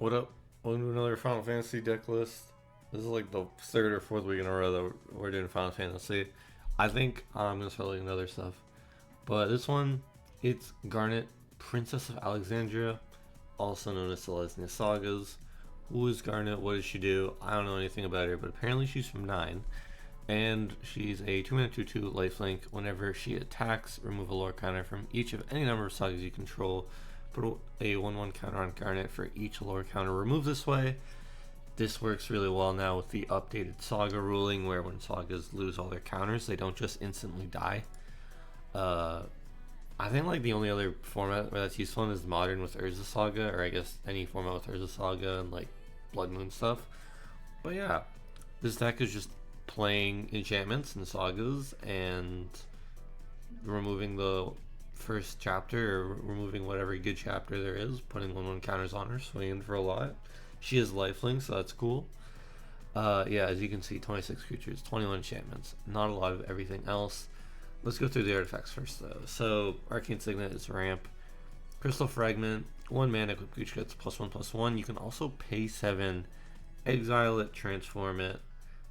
What up? Welcome to another Final Fantasy deck list. This is like the third or fourth week in a row that we're doing Final Fantasy. I think I'm gonna start looking at other stuff, but this one, it's Garnet, Princess of Alexandria, also known as the Sagas. Who is Garnet? What does she do? I don't know anything about her, but apparently she's from 9, and she's a 2-mana 2/2 lifelink. Whenever she attacks, remove a lore counter from each of any number of sagas you control. Put a 1/1 counter on Garnet for each lore counter removed this way. This works really well now with the updated Saga ruling, where when Sagas lose all their counters, they don't just instantly die. I think like the only other format where that's useful is Modern with Urza Saga, or I guess any format with Urza Saga and like Blood Moon stuff. But yeah, this deck is just playing enchantments and sagas and removing the first chapter, or removing whatever good chapter there is, putting 1/1 counters on her, swinging for a lot. She is lifelink, so that's cool. Yeah, as you can see, 26 creatures, 21 enchantments, not a lot of everything else. Let's go through the artifacts first, though. So, Arcane Signet is ramp. Crystal Fragment, 1 mana, equip creature gets +1/+1. You can also pay 7, exile it, transform it.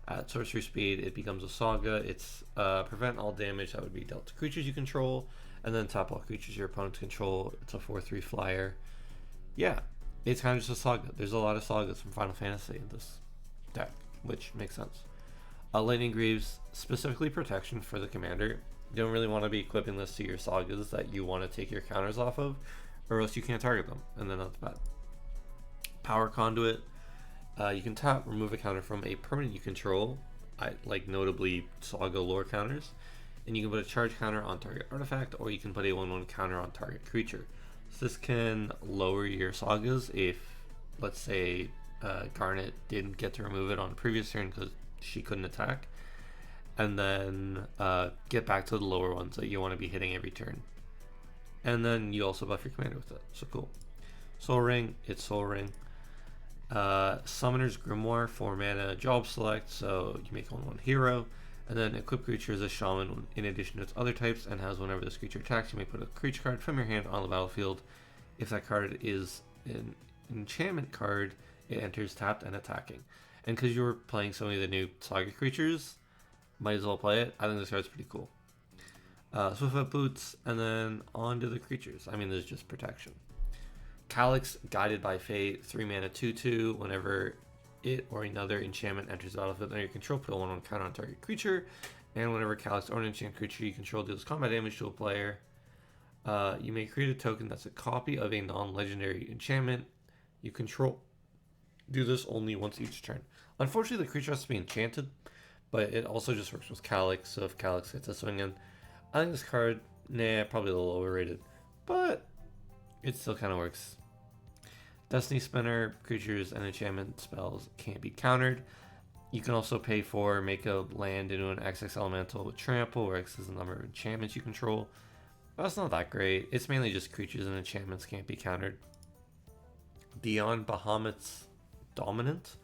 At sorcery speed, it becomes a saga. It's prevent all damage that would be dealt to creatures you control, and then tap all creatures your opponents control. It's a 4/3 flyer. Yeah, it's kind of just a saga. There's a lot of sagas from Final Fantasy in this deck, which makes sense. Lightning Greaves, specifically protection for the commander. You don't really want to be equipping this to your sagas that you want to take your counters off of, or else you can't target them, and then that's bad. Power Conduit, you can tap, remove a counter from a permanent you control, like notably Saga lore counters, and you can put a charge counter on target artifact, or you can put a 1/1 counter on target creature. So this can lower your sagas if, let's say, Garnet didn't get to remove it on a previous turn because she couldn't attack, and then get back to the lower ones that you want to be hitting every turn. And then you also buff your commander with it, so cool. Soul Ring, it's Soul Ring. Summoner's Grimoire, 4 mana, job select, so you make 1/1 hero, and then equip creature is a shaman in addition to its other types, and has whenever this creature attacks, you may put a creature card from your hand on the battlefield. If that card is an enchantment card, it enters tapped and attacking. And because you're playing so many of the new Saga creatures, might as well play it. I think this card's pretty cool. Swiftfoot Boots, and then on to the creatures. I mean, there's just protection. Calyx, Guided by Fate, 3 mana 2/2. Whenever it or another enchantment enters the battlefield under your control, put a 1/1 counter on target creature. And whenever Calyx or an enchant creature you control deals combat damage to a player, you may create a token that's a copy of a non-legendary enchantment you control. Do this only once each turn. Unfortunately, the creature has to be enchanted, but it also just works with Calyx, so if Calyx gets a swing in, I think this card, probably a little overrated, but it still kind of works. Destiny Spinner, creatures and enchantment spells can't be countered. You can also pay for make a land into an XX elemental with trample, where X is the number of enchantments you control. But that's not that great. It's mainly just creatures and enchantments can't be countered. Dion Bahamut's Dominant.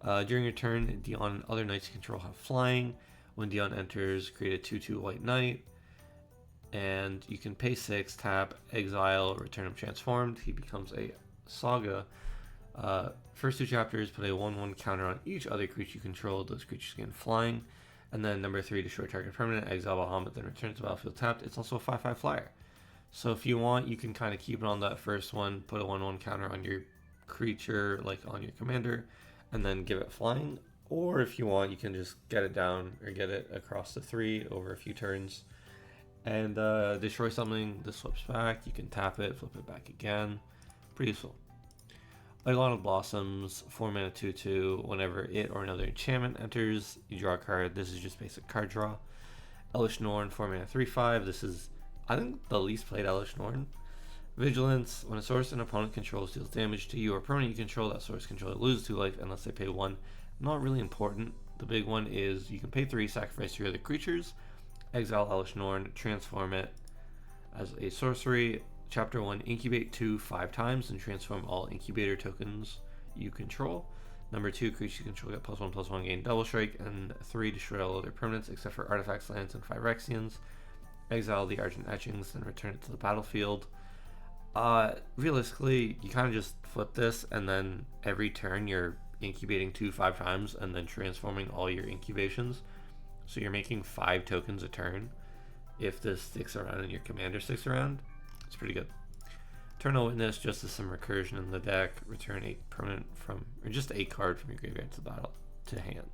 During your turn, Dion and other knights you control have flying. When Dion enters, create a 2/2 white knight. And you can pay 6, tap, exile, return him transformed. He becomes a saga. First 2 chapters, put a 1/1 counter on each other creature you control. Those creatures gain flying. And then number 3, destroy target permanent, exile Bahamut, then return to the battlefield tapped. It's also a 5/5 flyer. So if you want, you can kind of keep it on that first one, put a 1/1 counter on your creature, like on your commander, and then give it flying. Or if you want, you can just get it down or get it across the 3 over a few turns. And destroy something, this flips back. You can tap it, flip it back again. Pretty useful. Eidolon of Blossoms, 4 mana 2/2. Whenever it or another enchantment enters, you draw a card. This is just basic card draw. Elish Norn, 4 mana 3/5. This is, I think, the least played Elish Norn. Vigilance, when a source an opponent controls deals damage to you or permanent you control, that source controller loses 2 life unless they pay 1. Not really important. The big one is you can pay 3, sacrifice your other creatures, exile Elish Norn, transform it as a sorcery. Chapter 1, incubate 2 5 times and transform all incubator tokens you control. Number 2, creatures you control get +1/+1, gain double strike, and 3, destroy all other permanents except for artifacts, lands, and Phyrexians. Exile the Argent Etchings, then return it to the battlefield. Realistically, you kind of just flip this, and then every turn you're incubating 5 times, and then transforming all your incubations. So you're making 5 tokens a turn. If this sticks around and your commander sticks around, it's pretty good. Eternal Witness, just as some recursion in the deck. Return a permanent from, or just a card from your graveyard to battle to hand.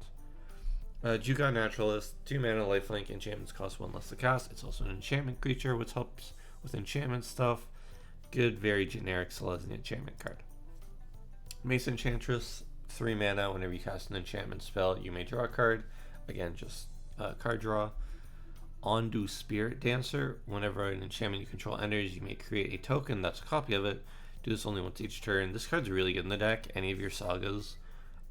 Jugai Naturalist, 2 mana, lifelink, enchantments cost 1 less to cast. It's also an enchantment creature, which helps with enchantment stuff. Good, very generic Selesnya enchantment card. Mason Enchantress, 3 mana. Whenever you cast an enchantment spell, you may draw a card. Again, just card draw. Ondu Spirit Dancer, whenever an enchantment you control enters, you may create a token that's a copy of it. Do this only once each turn. This card's really good in the deck. Any of your sagas,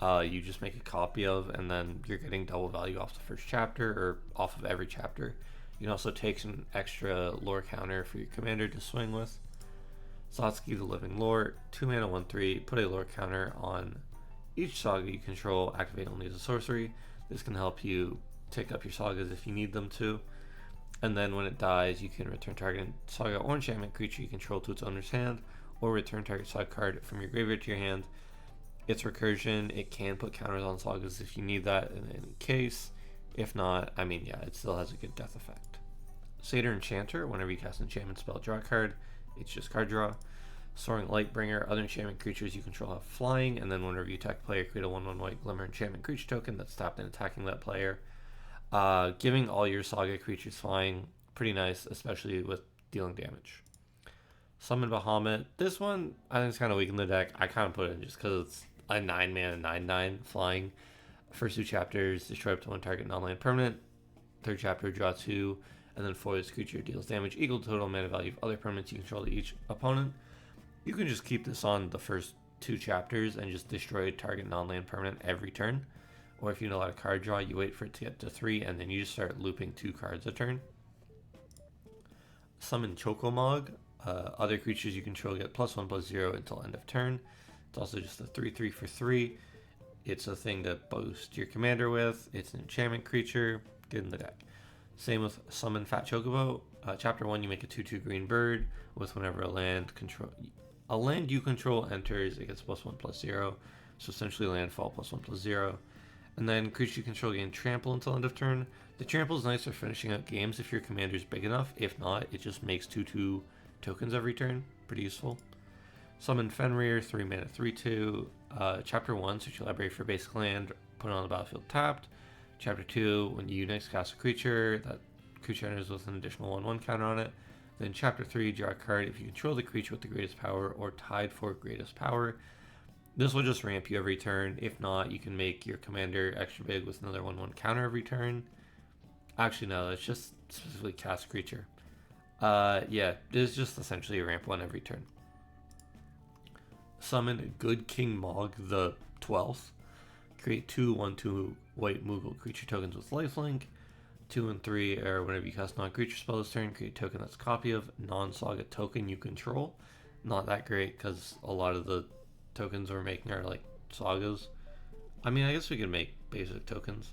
you just make a copy of, and then you're getting double value off the first chapter, or off of every chapter. You can also take some extra lore counter for your commander to swing with. Satsuki the Living Lore, 2 mana, 1/3. Put a lore counter on each saga you control. Activate only as a sorcery. This can help you take up your sagas if you need them to. And then when it dies, you can return target saga or enchantment creature you control to its owner's hand, or return target saga card from your graveyard to your hand. It's recursion. It can put counters on sagas if you need that in case. If not, I mean, yeah, it still has a good death effect. Satyr Enchanter, whenever you cast an enchantment spell, draw a card. It's just card draw. Soaring Lightbringer, other enchantment creatures you control have flying, and then whenever you attack a player, create a 1/1 white glimmer enchantment creature token that's tapped and attacking that player. Giving all your saga creatures flying, pretty nice, especially with dealing damage. Summon Bahamut. This one, I think it's kind of weak in the deck. I kind of put it in just because it's a 9 mana 9/9 flying. First 2 chapters, destroy up to 1 target non-land permanent. Third chapter, draw 2, and then 4, this creature deals damage equal to total mana value of other permanents you control to each opponent. You can just keep this on the first 2 chapters and just destroy a target non-land permanent every turn. Or if you know how to card draw, you wait for it to get to 3, and then you just start looping 2 cards a turn. Summon Chocomog. Other creatures you control get +1/+0 until end of turn. It's also just a 3/3 for 3. It's a thing to boost your commander with. It's an enchantment creature. Good in the deck. Same with Summon Fat Chocobo. Chapter 1, you make a 2/2 green bird with whenever a land you control enters, it gets +1/+0. So essentially landfall +1/+0. And then creatures you control gain trample until end of turn. The trample is nice for finishing out games if your commander is big enough. If not, it just makes 2/2 tokens every turn. Pretty useful. Summon Fenrir, 3 mana 3/2. Chapter 1, search your library for basic land, put it on the battlefield tapped. Chapter 2, when you next cast a creature, that creature enters with an additional 1/1 counter on it. Then Chapter 3, draw a card if you control the creature with the greatest power or tied for greatest power. This will just ramp you every turn. If not, you can make your commander extra big with another 1/1 counter every turn. Actually, no, it's just specifically cast creature. Yeah, it's just essentially a ramp 1 every turn. Summon Good King Mog the 12th. Create 2 1/2 white Moogle creature tokens with lifelink. 2 and 3 are whenever you cast non-creature spell this turn, create a token that's a copy of non-saga token you control. Not that great because a lot of the tokens we're making are like sagas. I mean, I guess we could make basic tokens.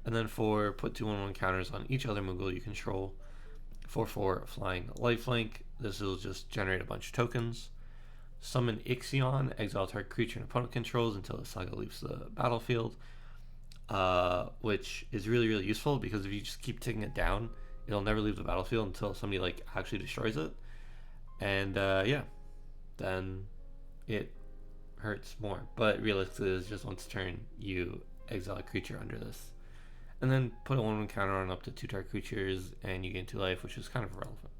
And then 4, put 2 1/1 counters on each other Moogle you control. 4/4 flying lifelink. This will just generate a bunch of tokens. Summon Ixion, exile target creature an opponent controls until the saga leaves the battlefield. Which is really, really useful because if you just keep taking it down, it'll never leave the battlefield until somebody like actually destroys it. And yeah, then it hurts more. But realistically, it's just once a turn you exile a creature under this. And then put a 1/1 counter on up to 2 target creatures and you gain 2 life, which is kind of irrelevant.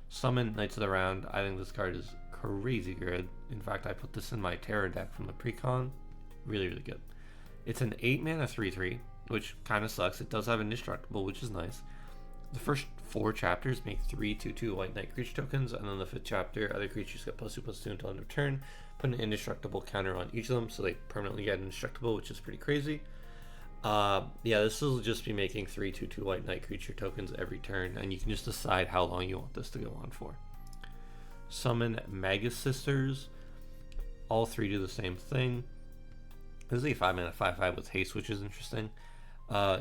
Summon Knights of the Round. I think this card is crazy good. In fact, I put this in my Terror deck from the pre-con. Really, really good. It's an 8 mana 3/3, which kind of sucks. It does have Indestructible, which is nice. The first 4 chapters make 3 2/2 white knight creature tokens, and then the 5th chapter, other creatures get +2/+2 until end of turn. Put an Indestructible counter on each of them, so they permanently get Indestructible, which is pretty crazy. Yeah, this will just be making 3 2/2 white knight creature tokens every turn, and you can just decide how long you want this to go on for. Summon Magus Sisters. All 3 do the same thing. This is a 5 mana 5/5 with haste, which is interesting.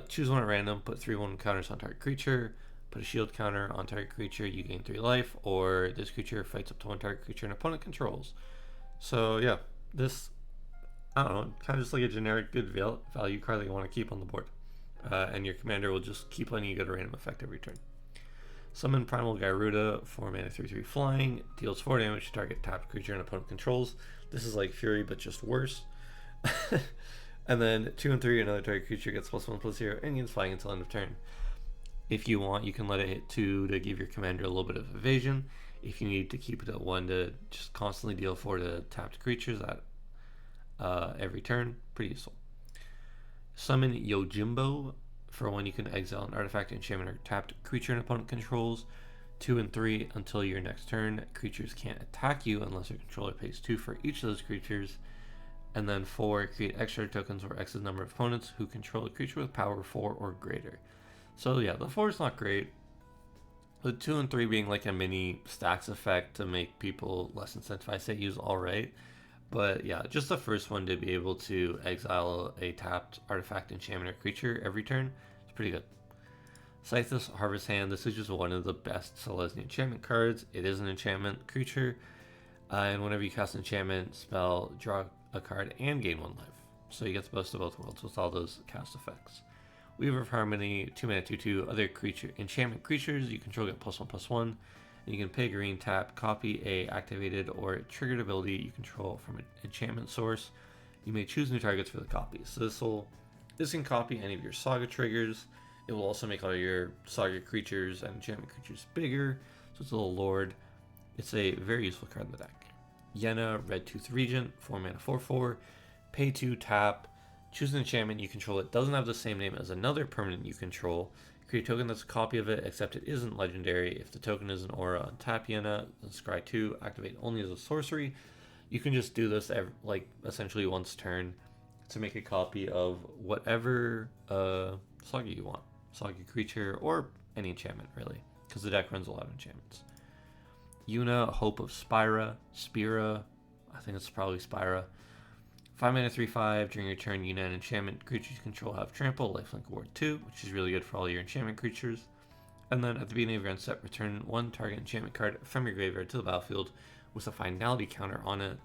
Choose one at random, put 3/1 counters on target creature. Put a shield counter on target creature, you gain 3 life, or this creature fights up to one target creature an opponent controls. So yeah, this, I don't know, kind of just like a generic good value card that you want to keep on the board. And your commander will just keep letting you get a random effect every turn. Summon Primal Gyruda, 4 mana 3/3 flying, deals 4 damage to target tapped creature and opponent controls. This is like Fury, but just worse. And then 2 and 3, another target creature gets +1/+0 and gains flying until end of turn. If you want, you can let it hit 2 to give your commander a little bit of evasion. If you need to keep it at 1 to just constantly deal 4 to tapped creatures at every turn, pretty useful. Summon Yojimbo. For 1, you can exile an artifact, enchantment, or tapped creature an opponent controls. 2 and 3, until your next turn, creatures can't attack you unless your controller pays 2 for each of those creatures. And then 4, create extra tokens or X number of opponents who control a creature with power 4 or greater. So yeah, the 4 is not great. The 2 and 3 being like a mini stacks effect to make people less incentivized to use alright. But yeah, just the first one to be able to exile a tapped artifact, enchantment, or creature every turn is pretty good. Scythes Harvest Hand. This is just one of the best Selesnya enchantment cards. It is an enchantment creature. And whenever you cast an enchantment spell, draw a card and gain 1 life. So you get the best of both worlds with all those cast effects. Weaver of Harmony, 2 mana 2/2. Other creature enchantment creatures you control get +1/+1. And you can pay green, tap, copy a activated or triggered ability you control from an enchantment source. You may choose new targets for the copy. So this can copy any of your Saga triggers. It will also make all your Saga creatures and enchantment creatures bigger. So it's a little lord. It's a very useful card in the deck. Yenna, Red Tooth Regent, 4 mana 4/4. Pay 2, tap. Choose an enchantment you control. It doesn't have the same name as another permanent you control. Create a token that's a copy of it, except it isn't legendary. If the token is an aura, untap Yenna, then scry 2, activate only as a sorcery. You can just do this essentially once turn to make a copy of whatever Saga you want. Saga creature or any enchantment, really, because the deck runs a lot of enchantments. Yuna, Hope of Spira, I think it's probably Spira. 5 mana 3/5. During your turn, Yuna and enchantment creatures you control have trample, lifelink ward 2, which is really good for all your enchantment creatures. And then at the beginning of your end step, return 1 target enchantment card from your graveyard to the battlefield with a finality counter on it.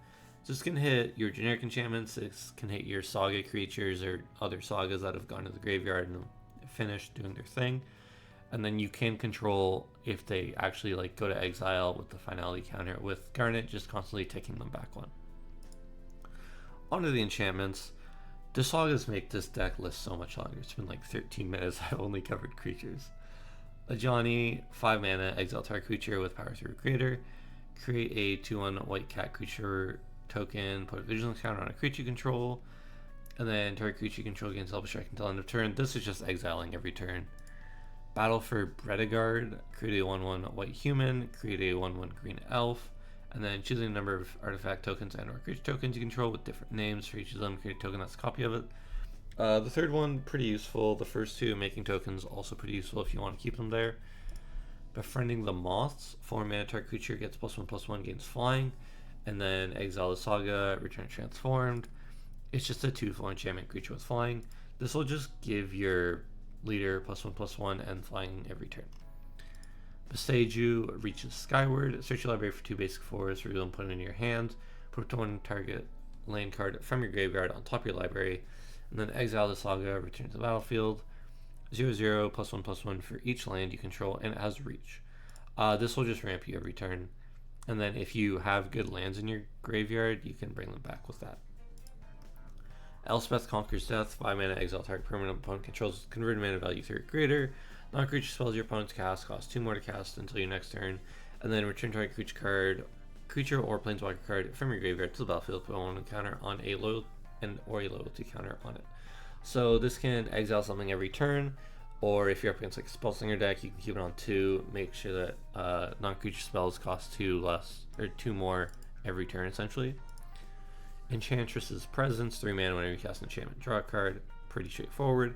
So this can hit your generic enchantments, this can hit your Saga creatures or other Sagas that have gone to the graveyard and finished doing their thing. And then you can control if they actually go to exile with the finality counter, with Garnet just constantly taking them back 1. Onto the enchantments. The Sagas make this deck list so much longer. It's been 13 minutes. I've only covered creatures. Ajani, 5 mana, exile target creature with power 3 or greater. Create a 2/1 white cat creature token. Put a vigilance counter on a creature you control. And then target creature you control gains double strike until end of turn. This is just exiling every turn. Battle for Bredegard. Create a 1/1 white human. Create a 1/1 green elf. And then choosing a number of artifact tokens and or creature tokens you control with different names for each of them. Create a token that's a copy of it. The third one, pretty useful. The first 2, making tokens, also pretty useful if you want to keep them there. Befriending the Moths. 4 mana target creature gets +1/+1, gains flying. And then exile the Saga, return transformed. It's just a 2/4 enchantment creature with flying. This will just give your leader +1/+1 and flying every turn. Beseiju, reaches skyward. Search your library for 2 basic forests, reveal and put it in your hand. Put up to 1 target land card from your graveyard on top of your library. And then exile the Saga, return to the battlefield. 0/0, +1/+1 for each land you control, and it has reach. This will just ramp you every turn. And then if you have good lands in your graveyard, you can bring them back with that. Elspeth Conquers Death, 5 mana, exile target permanent opponent controls, converted mana value 3 or greater. Non-creature spells your opponent's cast cost 2 more to cast until your next turn, and then return target creature or planeswalker card from your graveyard to the battlefield. Put one counter on a loyalty counter on it. So this can exile something every turn, or if you're up against a Spellslinger deck, you can keep it on 2. Make sure that non-creature spells cost 2 more every turn, essentially. Enchantress's Presence, 3 mana. Whenever you cast an enchantment, draw a card. Pretty straightforward.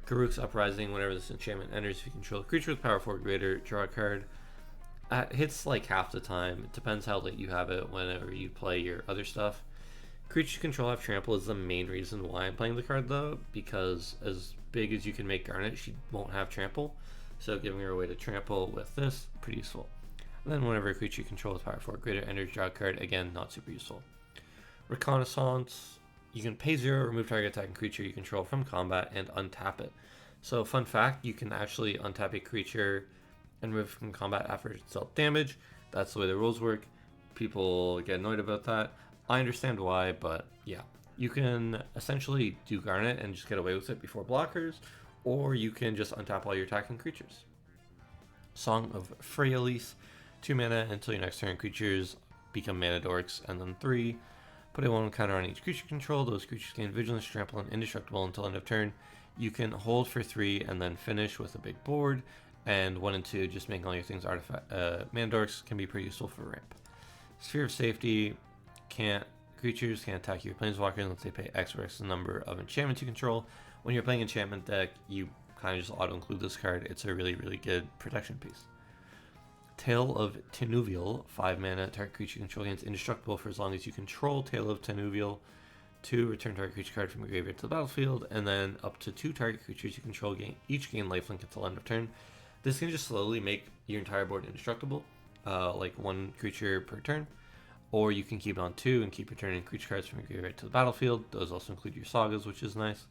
Karuk's Uprising, whenever this enchantment enters, if you control a creature with power 4 or greater, draw a card. Hits half the time. It depends how late you have it whenever you play your other stuff. Creatures you control have trample is the main reason why I'm playing the card, though, because as big as you can make Garnet, she won't have trample. So giving her a way to trample with this, pretty useful. And then whenever a creature you control with power 4 greater enters, draw a card, again, not super useful. Reconnaissance, you can pay 0, remove target attacking creature you control from combat, and untap it. So fun fact, you can actually untap a creature and remove from combat after it's dealt damage. That's the way the rules work. People get annoyed about that. I understand why, but yeah. You can essentially do Garnet and just get away with it before blockers, or you can just untap all your attacking creatures. Song of Freyalise, 2 mana until your next turn. Creatures become mana dorks, and then 3. Put a 1/1 counter on each creature control. Those creatures gain vigilance, trample, and indestructible until end of turn. You can hold for 3 and then finish with a big board. And 1 and 2, just making all your things mana dorks, can be pretty useful for ramp. Sphere of Safety, creatures can't attack your planeswalkers unless they pay X or X the number of enchantments you control. When you're playing enchantment deck, you kind of just auto-include this card. It's a really, really good protection piece. Tale of Tenuvial, 5 mana, target creature you control gains indestructible for as long as you control Tale of Tenuvial. 2, return target creature card from your graveyard to the battlefield, and then up to 2 target creatures you control each gain lifelink until end of turn. This can just slowly make your entire board indestructible, like 1 creature per turn. Or you can keep it on 2 and keep returning creature cards from your graveyard to the battlefield. Those also include your Sagas, which is nice.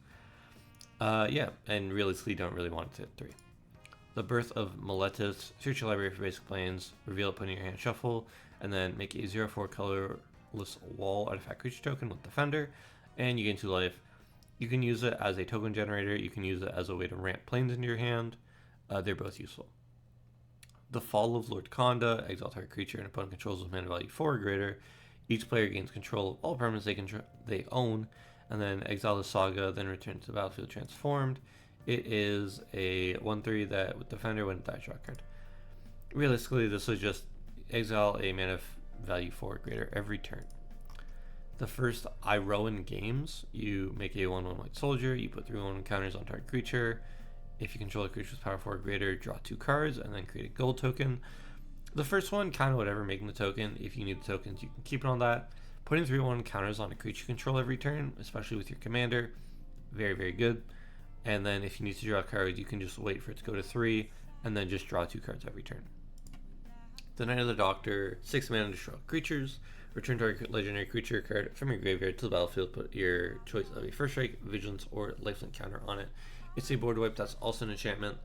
Yeah, and realistically don't really want it to hit 3. The Birth of Meletis, search your library for basic planes, reveal it, put in your hand, shuffle, and then make a 0/4 colorless wall artifact creature token with Defender, and you gain 2 life. You can use it as a token generator, you can use it as a way to ramp planes into your hand. They're both useful. The Fall of Lord Konda, exile target creature and opponent controls with mana value 4 or greater. Each player gains control of all permanents they own, and then exile the Saga, then return to the battlefield transformed. It is a 1/3 that with Defender when it dies, draw a card. Realistically, this is just exile a mana value 4 or greater every turn. The first Iroan Games, you make a 1/1 white soldier, you put 3 1 counters on target creature. If you control a creature with power 4 or greater, draw 2 cards and then create a gold token. The first one, kind of whatever, making the token. If you need the tokens, you can keep it on that. Putting 3/1 counters on a creature control every turn, especially with your commander, very, very good. And then if you need to draw cards, you can just wait for it to go to 3 and then just draw 2 cards every turn. The Knight of the Doctor, 6 mana to destroy creatures. Return target legendary creature card from your graveyard to the battlefield. Put your choice of a first strike, vigilance, or lifelink counter on it. It's a board wipe that's also an enchantment,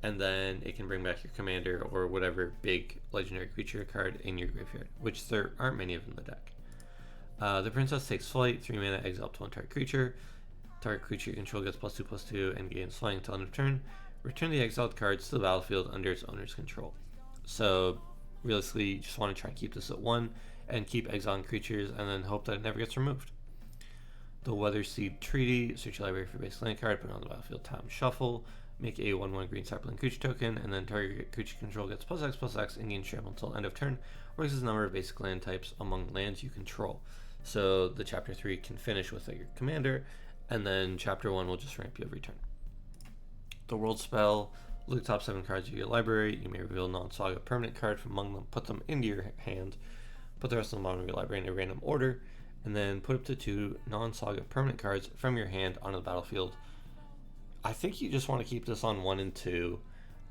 and then it can bring back your commander or whatever big legendary creature card in your graveyard, which there aren't many of in the deck. The Princess takes flight, 3 mana, exile up to 1 target creature. Target creature you control gets +2/+2 and gains flying until end of turn. Return the exiled cards to the battlefield under its owner's control. So realistically, you just want to try and keep this at 1 and keep exiling creatures and then hope that it never gets removed. The Weatherseed Treaty, search your library for base land card, put it on the battlefield, tap and shuffle, make a 1/1 green sapling creature token, and then target creature control gets +X/+X and gains trample until end of turn, or increases the number of basic land types among lands you control. So the chapter 3 can finish with your commander, and then chapter 1 will just ramp you every turn. The World Spell, look at the top 7 cards of your library, you may reveal a non-saga permanent card from among them, put them into your hand, put the rest on the bottom of your library in a random order, and then put up to 2 non-saga permanent cards from your hand onto the battlefield. I think you just want to keep this on 1 and 2,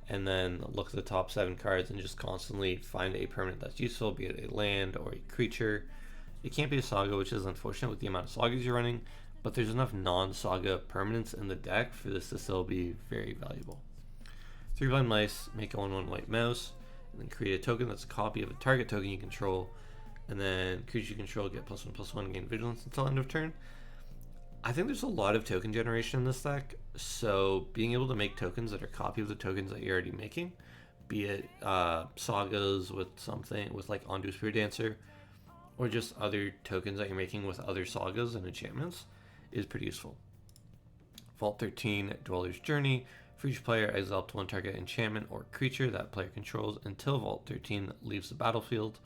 and then look at the top 7 cards and just constantly find a permanent that's useful, be it a land or a creature. It can't be a saga, which is unfortunate with the amount of sagas you're running, but there's enough non-saga permanents in the deck for this to still be very valuable. 3 blind mice, make a 1/1 white mouse, and then create a token that's a copy of a target token you control, and then creature you control get +1/+1, gain vigilance until end of turn. I think there's a lot of token generation in this deck, so being able to make tokens that are a copy of the tokens that you're already making, be it sagas with something with like Ondu Spirit Dancer, or just other tokens that you're making with other sagas and enchantments, is pretty useful. Vault 13, Dweller's Journey. For each player, exile up to 1 target enchantment or creature that player controls until Vault 13 leaves the battlefield.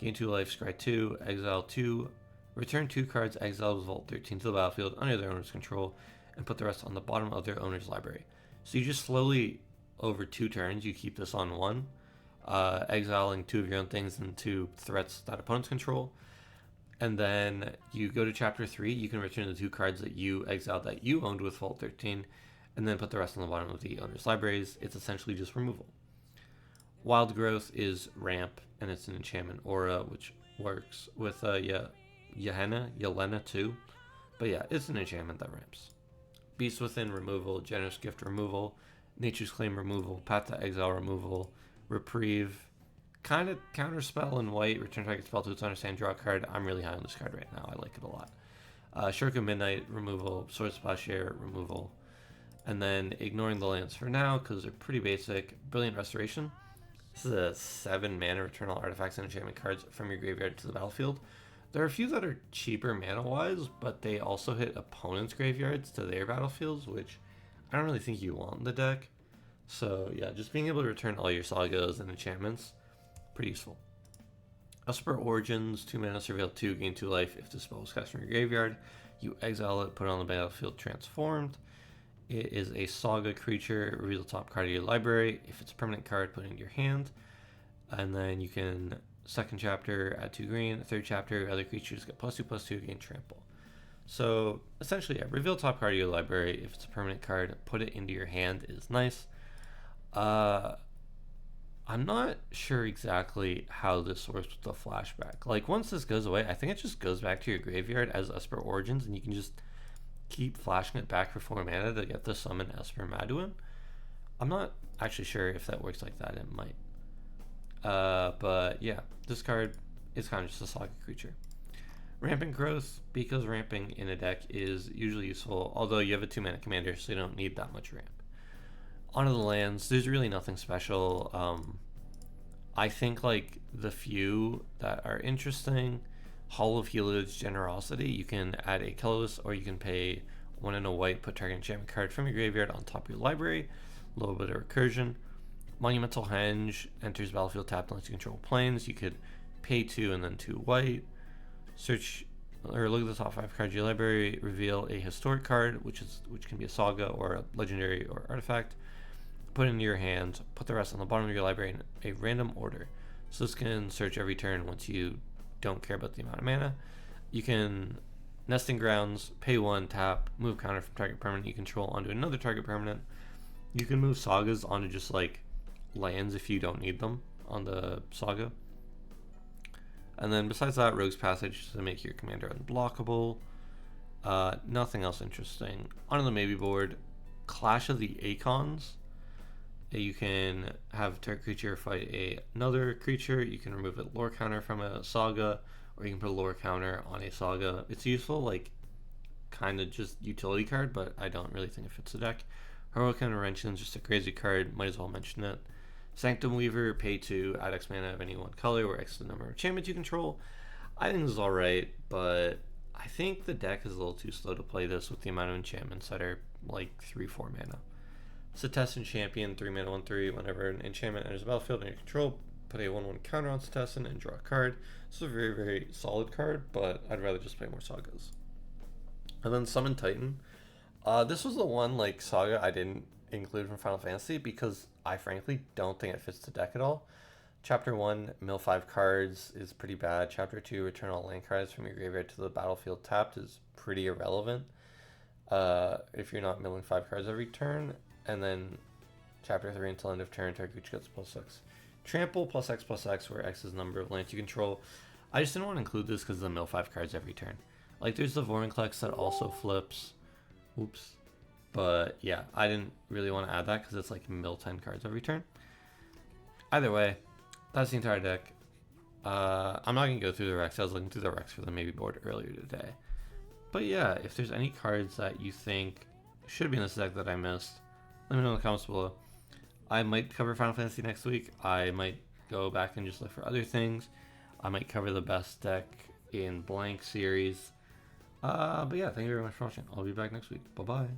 Gain 2 life, scry 2, exile 2, return 2 cards exiled with Vault 13 to the battlefield under their owner's control, and put the rest on the bottom of their owner's library. So you just slowly, over 2 turns, you keep this on 1, exiling 2 of your own things and 2 threats that opponents control. And then you go to chapter 3, you can return the 2 cards that you exiled that you owned with Vault 13, and then put the rest on the bottom of the owner's libraries. It's essentially just removal. Wild Growth is ramp, and it's an enchantment aura, which works with Yelena too. But yeah, it's an enchantment that ramps. Beast Within removal, Generous Gift removal, Nature's Claim removal, Path to Exile removal, Reprieve, kind of counterspell in white, return target spell to its owner, stand, draw a card. I'm really high on this card right now. I like it a lot. Shirk of Midnight removal, Sword Plowshare removal, and then ignoring the lands for now because they're pretty basic. Brilliant Restoration. This is a 7 mana return all artifacts and enchantment cards from your graveyard to the battlefield. There are a few that are cheaper mana wise, but they also hit opponents' graveyards to their battlefields, which I don't really think you want in the deck. So yeah, just being able to return all your Sagas and enchantments, pretty useful. Esper Origins, 2 mana, surveil 2, gain 2 life. If the spell was cast from your graveyard, you exile it, put it on the battlefield transformed. It is a Saga creature, reveal the top card of your library. If it's a permanent card, put it in your hand. And then you can, second chapter, add 2 green. Third chapter, other creatures get +2/+2, gain trample. So essentially, yeah, reveal top card of your library. If it's a permanent card, put it into your hand is nice. I'm not sure exactly how this works with the flashback. Like, once this goes away, I think it just goes back to your graveyard as Esper Origins, and you can just keep flashing it back for 4 mana to get the summon Esper Maduin. I'm not actually sure if that works like that. It might. But yeah, this card is kind of just a Saga creature. Rampant Growth, because ramping in a deck is usually useful, although you have a 2 mana commander, so you don't need that much ramp. Onto the lands, there's really nothing special. I think like the few that are interesting, Hall of Helio's Generosity, you can add a colorless or you can pay 1 and a white, put target enchantment card from your graveyard on top of your library, a little bit of recursion. Monumental Henge enters battlefield tapped unless you control planes. You could pay 2 and then 2 white. Search or look at the top 5 cards of your library, reveal a historic card, which can be a Saga or a legendary or artifact. Put it into your hand, put the rest on the bottom of your library in a random order. So this can search every turn once you don't care about the amount of mana. You can Nesting Grounds, pay 1, tap, move counter from target permanent you control onto another target permanent. You can move Sagas onto just like lands if you don't need them on the Saga. And then besides that, Rogue's Passage to make your commander unblockable. Nothing else interesting. On the maybe board, Clash of the Acons. You can have target creature fight another creature. You can remove a lore counter from a Saga, or you can put a lore counter on a Saga. It's useful, like kind of just utility card, but I don't really think it fits the deck. Heroic Intervention is just a crazy card. Might as well mention it. Sanctum Weaver, pay 2, add X mana of any one color, where X is the number of enchantments you control. I think this is alright, but I think the deck is a little too slow to play this with the amount of enchantments that are like 3-4 mana. Setessan Champion, 3 mana 1/3. Whenever an enchantment enters the battlefield under your control, put a 1/1 counter on Setessan and draw a card. This is a very, very solid card, but I'd rather just play more Sagas. And then Summon Titan. This was the one like Saga I didn't include from Final Fantasy because I frankly don't think it fits the deck at all. Chapter 1, mill 5 cards is pretty bad. Chapter 2, return all land cards from your graveyard to the battlefield tapped is pretty irrelevant if you're not milling 5 cards every turn. And then Chapter 3, until end of turn, target creature gets +6. Trample +X/+X, where X is the number of lands you control. I just didn't want to include this because of the mill 5 cards every turn. Like there's the Vorinclex that also flips. Oops. But yeah, I didn't really want to add that because it's like mill 10 cards every turn. Either way, that's the entire deck. I'm not going to go through the Rex. I was looking through the Rex for the maybe board earlier today. But yeah, if there's any cards that you think should be in this deck that I missed, let me know in the comments below. I might cover Final Fantasy next week. I might go back and just look for other things. I might cover the best deck in blank series. But yeah, thank you very much for watching. I'll be back next week. Bye-bye.